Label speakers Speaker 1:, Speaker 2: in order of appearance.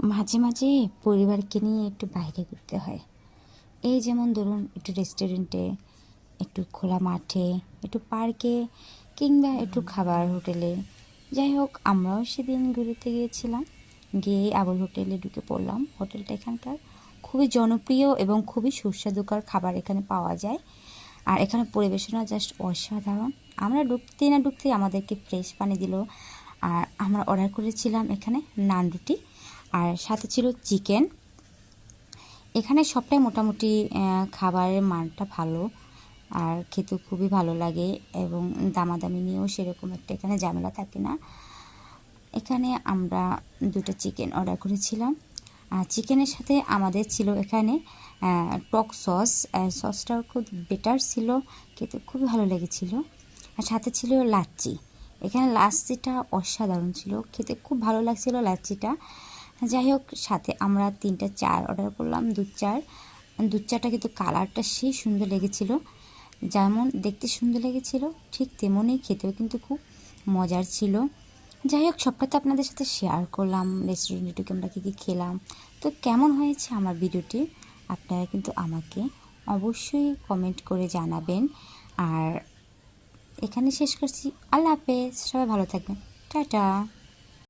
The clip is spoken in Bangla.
Speaker 1: মাঝে মাঝে পরিবারকে নিয়ে একটু বাইরে ঘুরতে হয়। এই যেমন ধরুন একটু রেস্টুরেন্টে, একটু খোলা মাঠে, একটু পার্কে, কিংবা একটু খাবার হোটেলে। যাই হোক, আমরাও সেদিন ঘুরতে গিয়েছিলাম। গিয়ে আবুল হোটেলে ঢুকে পড়লাম। হোটেলটা এখানকার খুবই জনপ্রিয় এবং খুবই সুস্বাদুকর খাবার এখানে পাওয়া যায়। আর এখানে পরিবেশনা জাস্ট অসাধারণ। আমরা ঢুকতেই না ঢুকতেই আমাদেরকে ফ্রেশ পানি দিল। আর আমরা অর্ডার করেছিলাম এখানে নান রুটি, আর সাথে ছিল চিকেন। এখানে সবটাই মোটামুটি খাবারের মানটা ভালো, আর খেতেও খুবই ভালো লাগে, এবং দামাদামি নিয়েও সেরকম একটা এখানে ঝামেলা থাকে না। এখানে আমরা দুটো চিকেন অর্ডার করেছিলাম। আর চিকেনের সাথে আমাদের ছিল এখানে টক সস। সসটাও খুব বেটার ছিল, খেতে খুবই ভালো লেগেছিল। আর সাথে ছিল লাচ্ছি। এখানে লাচ্ছিটা অসাধারণ ছিল, খেতে খুব ভালো লাগছিল লাচ্ছিটা। যাই হোক, সাথে আমরা 3টা চা অর্ডার করলাম, দুধ চাটা কিন্তু কালারটা সেই সুন্দর লেগেছিল। যেমন দেখতে সুন্দর লেগেছিল, ঠিক তেমনই খেতেও কিন্তু খুব মজার ছিল। যাই হোক, সবটা তো আপনাদের সাথে শেয়ার করলাম। রেস্টুরেন্টে ঢুকে আমরা কী কী খেলাম, তো কেমন হয়েছে আমার ভিডিওটি আপনারা কিন্তু আমাকে অবশ্যই কমেন্ট করে জানাবেন। আর এখানে শেষ করছি। আল্লাহ হাফেজ, সবাই ভালো থাকবেন। টাটা।